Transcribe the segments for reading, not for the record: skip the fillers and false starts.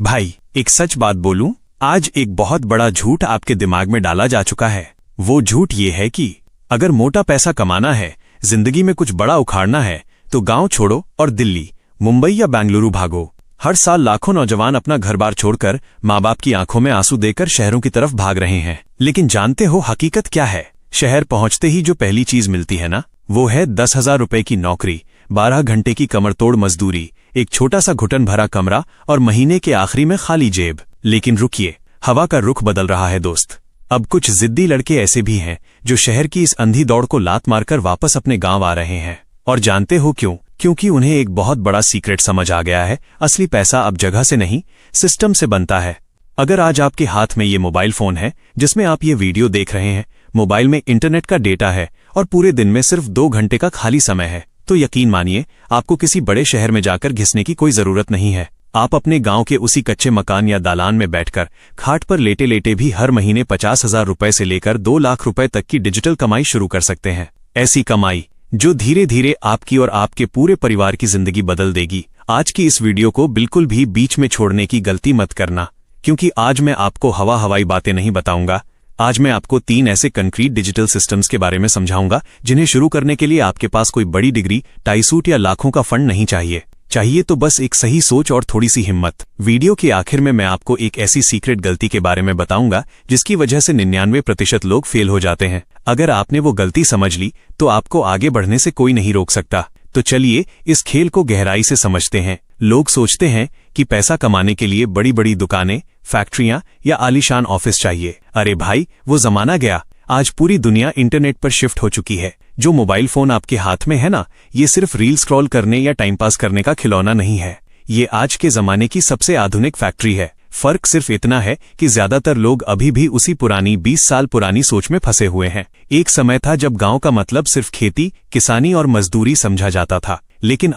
भाई एक सच बात बोलूं, आज एक बहुत बड़ा झूठ आपके दिमाग में डाला जा चुका है। वो झूठ ये है कि अगर मोटा पैसा कमाना है, जिंदगी में कुछ बड़ा उखाड़ना है, तो गांव छोड़ो और दिल्ली, मुंबई या बेंगलुरु भागो। हर साल लाखों नौजवान अपना घर बार छोड़कर माँ बाप की आंखों में आंसू देकर शहरों की तरफ भाग रहे हैं। लेकिन जानते हो हकीकत क्या है? शहर पहुंचते ही जो पहली चीज मिलती है ना, वो है 10,000 रुपए की नौकरी, 12 घंटे की कमरतोड़ मजदूरी, एक छोटा सा घुटन भरा कमरा और महीने के आखिरी में खाली जेब। लेकिन रुकिए, हवा का रुख बदल रहा है दोस्त। अब कुछ जिद्दी लड़के ऐसे भी हैं जो शहर की इस अंधी दौड़ को लात मारकर वापस अपने गांव आ रहे हैं। और जानते हो क्यों? क्योंकि उन्हें एक बहुत बड़ा सीक्रेट समझ आ गया है। असली पैसा अब जगह से नहीं, सिस्टम से बनता है। अगर आज आपके हाथ में ये मोबाइल फोन है जिसमें आप ये वीडियो देख रहे हैं, मोबाइल में इंटरनेट का डेटा है और पूरे दिन में सिर्फ 2 घंटे का खाली समय है, तो यकीन मानिए आपको किसी बड़े शहर में जाकर घिसने की कोई जरूरत नहीं है। आप अपने गांव के उसी कच्चे मकान या दालान में बैठकर खाट पर लेटे लेटे भी हर महीने 50,000 रुपए से लेकर 2 लाख रुपए तक की डिजिटल कमाई शुरू कर सकते हैं। ऐसी कमाई जो धीरे धीरे आपकी और आपके पूरे परिवार की जिंदगी बदल देगी। आज की इस वीडियो को बिल्कुल भी बीच में छोड़ने की गलती मत करना, क्योंकि आज मैं आपको हवाई बातें नहीं बताऊंगा। आज मैं आपको 3 ऐसे कंक्रीट डिजिटल सिस्टम्स के बारे में समझाऊंगा जिन्हें शुरू करने के लिए आपके पास कोई बड़ी डिग्री, टाई सूट या लाखों का फंड नहीं चाहिए। चाहिए तो बस एक सही सोच और थोड़ी सी हिम्मत। वीडियो के आखिर में मैं आपको एक ऐसी सीक्रेट गलती के बारे में बताऊंगा जिसकी वजह से 99% लोग फेल हो जाते हैं। अगर आपने वो गलती समझ ली तो आपको आगे बढ़ने से कोई नहीं रोक सकता। तो चलिए इस खेल को गहराई से समझते हैं। लोग सोचते हैं कि पैसा कमाने के लिए बड़ी बड़ी दुकानें, फैक्ट्रियां या आलीशान ऑफिस चाहिए। अरे भाई, वो जमाना गया। आज पूरी दुनिया इंटरनेट पर शिफ्ट हो चुकी है। जो मोबाइल फोन आपके हाथ में है ना, ये सिर्फ रील स्क्रॉल करने या टाइम पास करने का खिलौना नहीं है। ये आज के जमाने की सबसे आधुनिक फैक्ट्री है। फर्क सिर्फ इतना है कि ज्यादातर लोग अभी भी उसी पुरानी 20 साल पुरानी सोच में फंसे हुए हैं। एक समय था जब गांव का मतलब सिर्फ खेती, किसानी और मजदूरी समझा जाता था। लेकिन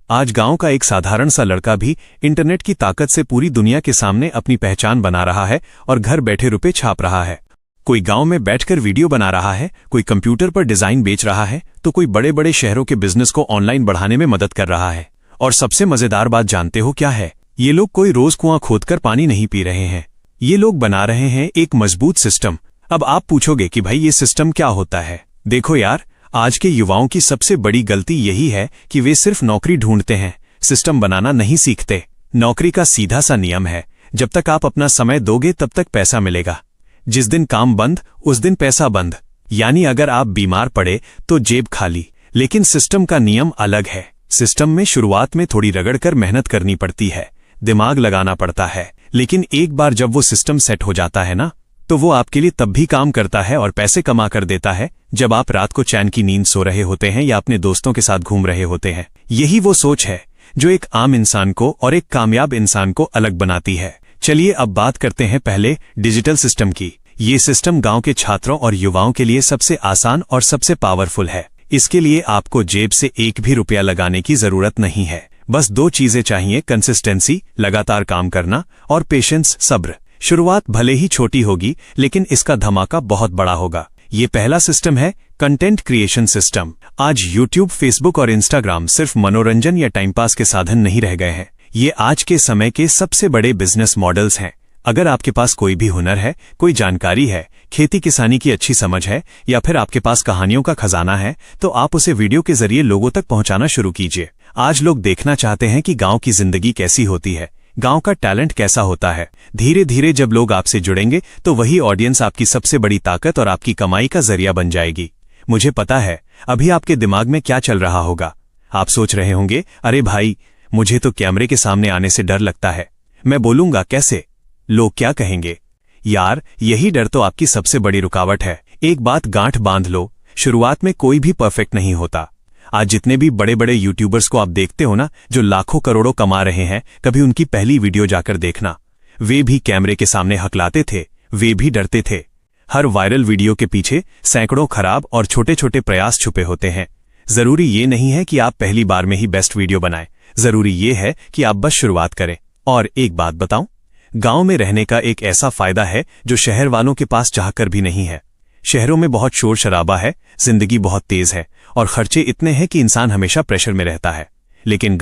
आज गांव का एक साधारण सा लड़का भी इंटरनेट की ताकत से पूरी दुनिया के सामने अपनी पहचान बना रहा है और घर बैठे रुपए छाप रहा है। कोई गांव में बैठकर वीडियो बना रहा है, कोई कंप्यूटर पर डिजाइन बेच रहा है, तो कोई बड़े बड़े शहरों के बिजनेस को ऑनलाइन बढ़ाने में मदद कर रहा है। और सबसे मजेदार बात जानते हो क्या है? ये लोग कोई रोज कुआं खोदकर पानी नहीं पी रहे हैं। ये लोग बना रहे हैं एक मजबूत सिस्टम। अब आप पूछोगे कि भाई ये सिस्टम क्या होता है? देखो यार, आज के युवाओं की सबसे बड़ी गलती यही है कि वे सिर्फ नौकरी ढूंढते हैं, सिस्टम बनाना नहीं सीखते। नौकरी का सीधा सा नियम है, जब तक आप अपना समय दोगे तब तक पैसा मिलेगा। जिस दिन काम बंद, उस दिन पैसा बंद। यानी अगर आप बीमार पड़े तो जेब खाली। लेकिन सिस्टम का नियम अलग है। सिस्टम में शुरुआत में थोड़ी रगड़कर मेहनत करनी पड़ती है, दिमाग लगाना पड़ता है। लेकिन एक बार जब वो सिस्टम सेट हो जाता है ना, तो वो आपके लिए तब भी काम करता है और पैसे कमा कर देता है जब आप रात को चैन की नींद सो रहे होते हैं या अपने दोस्तों के साथ घूम रहे होते हैं। यही वो सोच है जो एक आम इंसान को और एक कामयाब इंसान को अलग बनाती है। चलिए अब बात करते हैं पहले डिजिटल सिस्टम की। ये सिस्टम गांव के छात्रों और युवाओं के लिए सबसे आसान और सबसे पावरफुल है। इसके लिए आपको जेब से एक भी रुपया लगाने की जरूरत नहीं है। बस 2 चीजें चाहिए, कंसिस्टेंसी, लगातार काम करना, और पेशेंस, सब्र। शुरुआत भले ही छोटी होगी, लेकिन इसका धमाका बहुत बड़ा होगा। ये पहला सिस्टम है कंटेंट क्रिएशन सिस्टम। आज यूट्यूब, फेसबुक और इंस्टाग्राम सिर्फ मनोरंजन या टाइम पास के साधन नहीं रह गए हैं। ये आज के समय के सबसे बड़े बिजनेस मॉडल्स हैं। अगर आपके पास कोई भी हुनर है, कोई जानकारी है, खेती किसानी की अच्छी समझ है, या फिर आपके पास कहानियों का खजाना है, तो आप उसे वीडियो के जरिए लोगों तक पहुंचाना शुरू कीजिए। आज लोग देखना चाहते हैं कि गांव की जिंदगी कैसी होती है, गांव का टैलेंट कैसा होता है। धीरे धीरे जब लोग आपसे जुड़ेंगे तो वही ऑडियंस आपकी सबसे बड़ी ताकत और आपकी कमाई का जरिया बन जाएगी। मुझे पता है अभी आपके दिमाग में क्या चल रहा होगा। आप सोच रहे होंगे, अरे भाई, मुझे तो कैमरे के सामने आने से डर लगता है। मैं बोलूंगा कैसे? लोग क्या कहेंगे? यार, यही डर तो आपकी सबसे बड़ी रुकावट है। एक बात गांठ बांध लो, शुरुआत में कोई भी परफेक्ट नहीं होता। आज जितने भी बड़े बड़े यूट्यूबर्स को आप देखते हो ना, जो लाखों करोड़ों कमा रहे हैं, कभी उनकी पहली वीडियो जाकर देखना। वे भी कैमरे के सामने हकलाते थे, वे भी डरते थे। हर वायरल वीडियो के पीछे सैकड़ों खराब और छोटे छोटे प्रयास छुपे होते हैं। जरूरी ये नहीं है कि आप पहली बार में ही बेस्ट वीडियो बनाएं, जरूरी ये है कि आप बस शुरुआत करें। और एक बात बताऊं, गांव में रहने का एक ऐसा फायदा है जो शहर वालों के पास चाहकर भी नहीं है। शहरों में बहुत शोर शराबा है, जिंदगी बहुत तेज है और खर्चे इतने हैं कि इंसान हमेशा प्रेशर में रहता है। लेकिन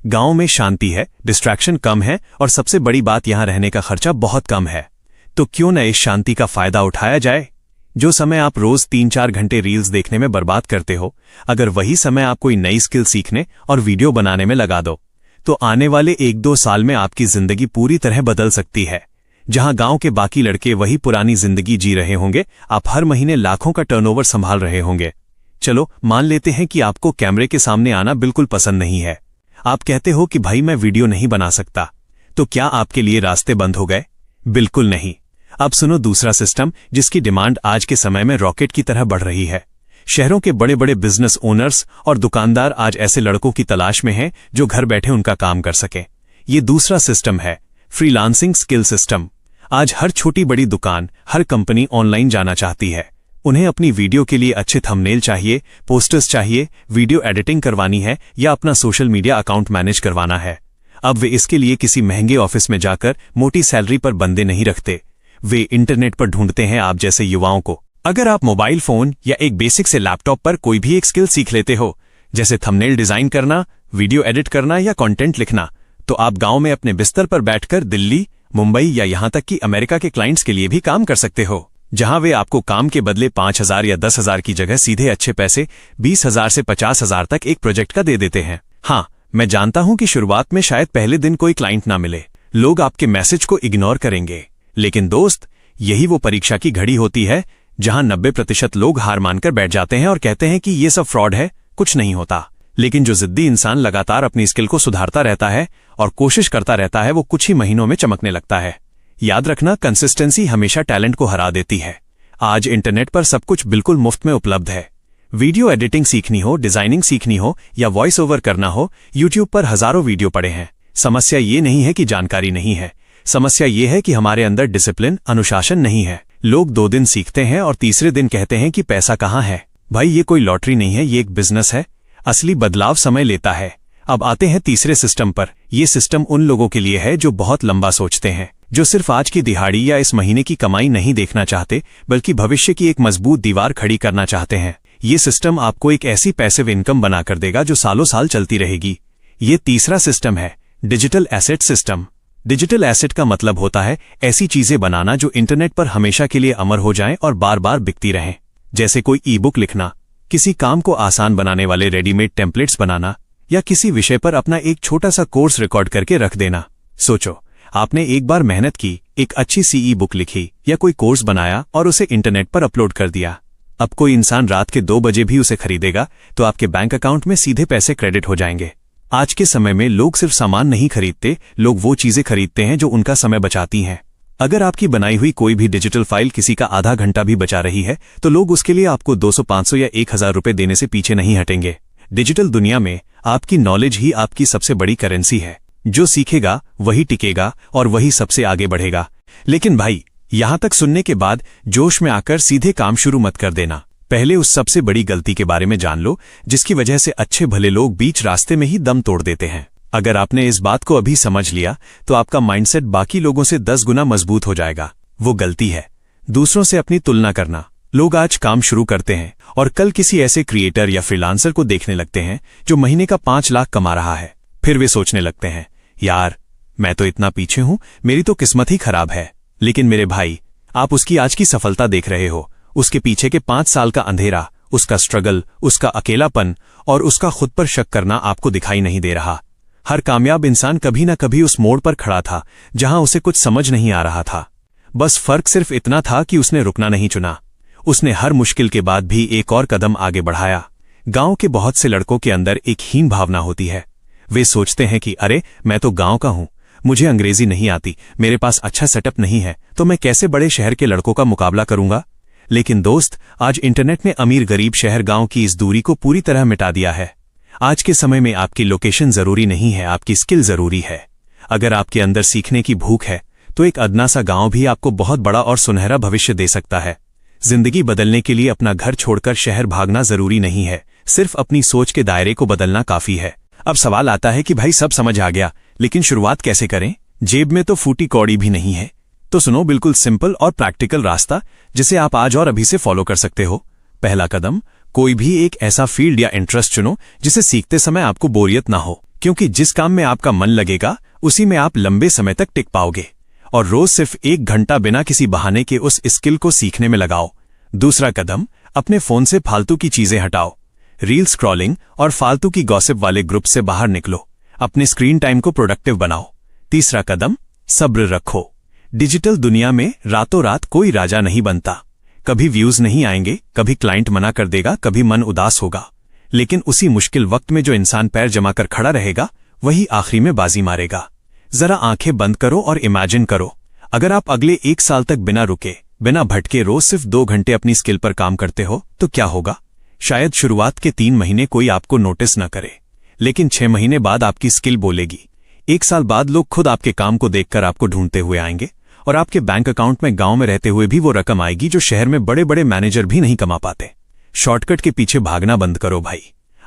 गांव में शांति है, डिस्ट्रैक्शन कम है और सबसे बड़ी बात यहां रहने का खर्चा बहुत कम है। तो क्यों न इस शांति का फायदा उठाया जाए? जो समय आप रोज 3-4 घंटे रील्स देखने में बर्बाद करते हो, अगर वही समय आप कोई नई स्किल सीखने और वीडियो बनाने में लगा दो, तो आने वाले 1-2 साल में आपकी जिंदगी पूरी तरह बदल सकती है। जहां गांव के बाकी लड़के वही पुरानी जिंदगी जी रहे होंगे, आप हर महीने लाखों का टर्नओवर संभाल रहे होंगे। चलो मान लेते हैं कि आपको कैमरे के सामने आना बिल्कुल पसंद नहीं है। आप कहते हो कि भाई मैं वीडियो नहीं बना सकता। तो क्या आपके लिए रास्ते बंद हो गए? बिल्कुल नहीं। अब सुनो दूसरा सिस्टम जिसकी डिमांड आज के समय में रॉकेट की तरह बढ़ रही है। शहरों के बड़े बड़े बिजनेस ओनर्स और दुकानदार आज ऐसे लड़कों की तलाश में हैं जो घर बैठे उनका काम कर सकें। ये दूसरा सिस्टम है, फ्रीलांसिंग स्किल सिस्टम। आज हर छोटी बड़ी दुकान, हर कंपनी ऑनलाइन जाना चाहती है। उन्हें अपनी वीडियो के लिए अच्छे थंबनेल चाहिए, पोस्टर्स चाहिए, वीडियो एडिटिंग करवानी है या अपना सोशल मीडिया अकाउंट मैनेज करवाना है। अब वे इसके लिए किसी महंगे ऑफिस में जाकर मोटी सैलरी पर बंदे नहीं रखते, वे इंटरनेट पर ढूंढते हैं आप जैसे युवाओं को। अगर आप मोबाइल फोन या एक बेसिक से लैपटॉप पर कोई भी एक स्किल सीख लेते हो, जैसे थंबनेल डिजाइन करना, वीडियो एडिट करना या कंटेंट लिखना, तो आप गांव में अपने बिस्तर पर बैठकर दिल्ली, मुंबई या यहां तक कि अमेरिका के क्लाइंट्स के लिए भी काम कर सकते हो, जहां वे आपको काम के बदले 5,000 या 10,000 की जगह सीधे अच्छे पैसे 20,000 से 50,000 तक एक प्रोजेक्ट का दे देते हैं। हाँ, मैं जानता हूं कि शुरुआत में शायद पहले दिन कोई क्लाइंट ना मिले, लोग आपके मैसेज को इग्नोर करेंगे, लेकिन दोस्त, यही वो परीक्षा की घड़ी होती है जहां 90% लोग हार मानकर बैठ जाते हैं और कहते हैं कि ये सब फ्रॉड है, कुछ नहीं होता। लेकिन जो जिद्दी इंसान लगातार अपनी स्किल को सुधारता रहता है और कोशिश करता रहता है, वो कुछ ही महीनों में चमकने लगता है। याद रखना, कंसिस्टेंसी हमेशा टैलेंट को हरा देती है। आज इंटरनेट पर सब कुछ बिल्कुल मुफ्त में उपलब्ध है। वीडियो एडिटिंग सीखनी हो, डिजाइनिंग सीखनी हो या वॉइस ओवर करना हो, यूट्यूब पर हजारों वीडियो पड़े हैं। समस्या ये नहीं है कि जानकारी नहीं है, समस्या ये है कि हमारे अंदर डिसिप्लिन, अनुशासन नहीं है। लोग 2 दिन सीखते हैं और तीसरे दिन कहते हैं कि पैसा कहाँ है। भाई, ये कोई लॉटरी नहीं है, ये एक बिजनेस है। असली बदलाव समय लेता है। अब आते हैं तीसरे सिस्टम पर। यह सिस्टम उन लोगों के लिए है जो बहुत लंबा सोचते हैं, जो सिर्फ आज की दिहाड़ी या इस महीने की कमाई नहीं देखना चाहते, बल्कि भविष्य की एक मजबूत दीवार खड़ी करना चाहते हैं। ये सिस्टम आपको एक ऐसी पैसिव इनकम बनाकर देगा जो सालों साल चलती रहेगी। ये तीसरा सिस्टम है, digital asset system. Digital asset का मतलब होता है ऐसी चीजें बनाना जो इंटरनेट पर हमेशा के लिए अमर हो जाएं और बार बार बिकती रहें। जैसे कोई ई बुक लिखना, किसी काम को आसान बनाने वाले रेडीमेड टेम्पलेट्स बनाना या किसी विषय पर अपना एक छोटा सा कोर्स रिकॉर्ड करके रख देना। सोचो, आपने एक बार मेहनत की, एक अच्छी सी ई बुक लिखी या कोई कोर्स बनाया और उसे इंटरनेट पर अपलोड कर दिया। अब कोई इंसान रात के 2 बजे भी उसे खरीदेगा तो आपके बैंक अकाउंट में सीधे पैसे क्रेडिट हो जाएंगे। आज के समय में लोग सिर्फ सामान नहीं खरीदते, लोग वो चीजें खरीदते हैं जो उनका समय बचाती हैं। अगर आपकी बनाई हुई कोई भी डिजिटल फाइल किसी का आधा घंटा भी बचा रही है, तो लोग उसके लिए आपको 200, 500 या 1,000 रुपए देने से पीछे नहीं हटेंगे। डिजिटल दुनिया में आपकी नॉलेज ही आपकी सबसे बड़ी करेंसी है। जो सीखेगा वही टिकेगा और वही सबसे आगे बढ़ेगा। लेकिन भाई, यहां तक सुनने के बाद जोश में आकर सीधे काम शुरू मत कर देना। पहले उस सबसे बड़ी गलती के बारे में जान लो जिसकी वजह से अच्छे भले लोग बीच रास्ते में ही दम तोड़ देते हैं। अगर आपने इस बात को अभी समझ लिया तो आपका माइंडसेट बाकी लोगों से 10 गुना मजबूत हो जाएगा। वो गलती है दूसरों से अपनी तुलना करना। लोग आज काम शुरू करते हैं और कल किसी ऐसे क्रिएटर या फ्रीलांसर को देखने लगते हैं जो महीने का 5 लाख कमा रहा है। फिर वे सोचने लगते हैं, यार मैं तो इतना पीछे हूं, मेरी तो किस्मत ही खराब है। लेकिन मेरे भाई, आप उसकी आज की सफलता देख रहे हो, उसके पीछे के 5 साल का अंधेरा, उसका स्ट्रगल, उसका अकेलापन और उसका खुद पर शक करना आपको दिखाई नहीं दे रहा। हर कामयाब इंसान कभी ना कभी उस मोड़ पर खड़ा था जहां उसे कुछ समझ नहीं आ रहा था। बस फर्क सिर्फ इतना था कि उसने रुकना नहीं चुना। उसने हर मुश्किल के बाद भी एक और कदम आगे बढ़ाया। गांव के बहुत से लड़कों के अंदर एक हीन भावना होती है। वे सोचते हैं कि अरे मैं तो गांव का हूं, मुझे अंग्रेजी नहीं आती, मेरे पास अच्छा सेटअप नहीं है, तो मैं कैसे बड़े शहर के लड़कों का मुकाबला करूंगा। लेकिन दोस्त, आज इंटरनेट ने अमीर गरीब शहर गांव की इस दूरी को पूरी तरह मिटा दिया है। आज के समय में आपकी लोकेशन जरूरी नहीं है, आपकी स्किल जरूरी है। अगर आपके अंदर सीखने की भूख है तो एक अदना सा गांव भी आपको बहुत बड़ा और सुनहरा भविष्य दे सकता है। जिंदगी बदलने के लिए अपना घर छोड़कर शहर भागना जरूरी नहीं है, सिर्फ अपनी सोच के दायरे को बदलना काफी है। अब सवाल आता है कि भाई सब समझ आ गया, लेकिन शुरुआत कैसे करें? जेब में तो फूटी कौड़ी भी नहीं है। तो सुनो बिल्कुल सिंपल और प्रैक्टिकल रास्ता जिसे आप आज और अभी से फॉलो कर सकते हो। पहला कदम, कोई भी एक ऐसा फील्ड या इंटरेस्ट चुनो जिसे सीखते समय आपको बोरियत ना हो। क्योंकि जिस काम में आपका मन लगेगा उसी में आप लंबे समय तक टिक पाओगे। और रोज सिर्फ 1 घंटा बिना किसी बहाने के उस स्किल को सीखने में लगाओ। दूसरा कदम, अपने फोन से फालतू की चीजें हटाओ। रील स्क्रॉलिंग और फालतू की गॉसिप वाले ग्रुप से बाहर निकलो। अपने स्क्रीन टाइम को प्रोडक्टिव बनाओ। तीसरा कदम, सब्र रखो। डिजिटल दुनिया में रातों रात कोई राजा नहीं बनता। कभी व्यूज नहीं आएंगे, कभी क्लाइंट मना कर देगा, कभी मन उदास होगा, लेकिन उसी मुश्किल वक्त में जो इंसान पैर जमा कर खड़ा रहेगा वही आखिरी में बाजी मारेगा। जरा आंखें बंद करो और इमेजिन करो, अगर आप अगले 1 साल तक बिना रुके, बिना भटके रोज सिर्फ 2 घंटे अपनी स्किल पर काम करते हो तो क्या होगा? शायद शुरुआत के 3 महीने कोई आपको नोटिस न करे, लेकिन 6 महीने बाद आपकी स्किल बोलेगी। 1 साल बाद लोग खुद आपके काम को देखकर आपको ढूंढते हुए आएंगे और आपके बैंक अकाउंट में गांव में रहते हुए भी वो रकम आएगी जो शहर में बड़े बड़े मैनेजर भी नहीं कमा पाते। शॉर्टकट के पीछे भागना बंद करो भाई।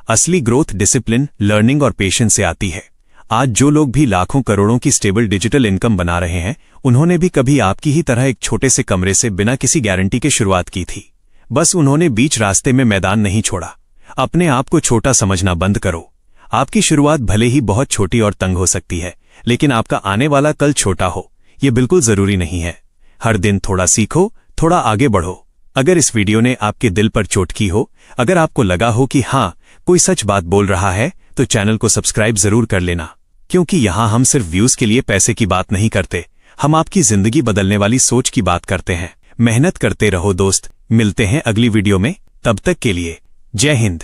असली ग्रोथ डिसिप्लिन, लर्निंग और पेशेंस से आती है। आज जो लोग भी लाखों करोड़ों की स्टेबल डिजिटल इनकम बना रहे हैं, उन्होंने भी कभी आपकी ही तरह एक छोटे से कमरे से बिना किसी गारंटी के शुरुआत की थी। बस उन्होंने बीच रास्ते में मैदान नहीं छोड़ा। अपने आप को छोटा समझना बंद करो। आपकी शुरुआत भले ही बहुत छोटी और तंग हो सकती है, लेकिन आपका आने वाला कल छोटा हो ये बिल्कुल जरूरी नहीं है। हर दिन थोड़ा सीखो, थोड़ा आगे बढ़ो। अगर इस वीडियो ने आपके दिल पर चोट की हो, अगर आपको लगा हो कि हाँ कोई सच बात बोल रहा है, तो चैनल को सब्सक्राइब जरूर कर लेना, क्योंकि यहाँ हम सिर्फ व्यूज के लिए पैसे की बात नहीं करते, हम आपकी जिंदगी बदलने वाली सोच की बात करते हैं। मेहनत करते रहो दोस्त, मिलते हैं अगली वीडियो में, तब तक के लिए जय हिंद।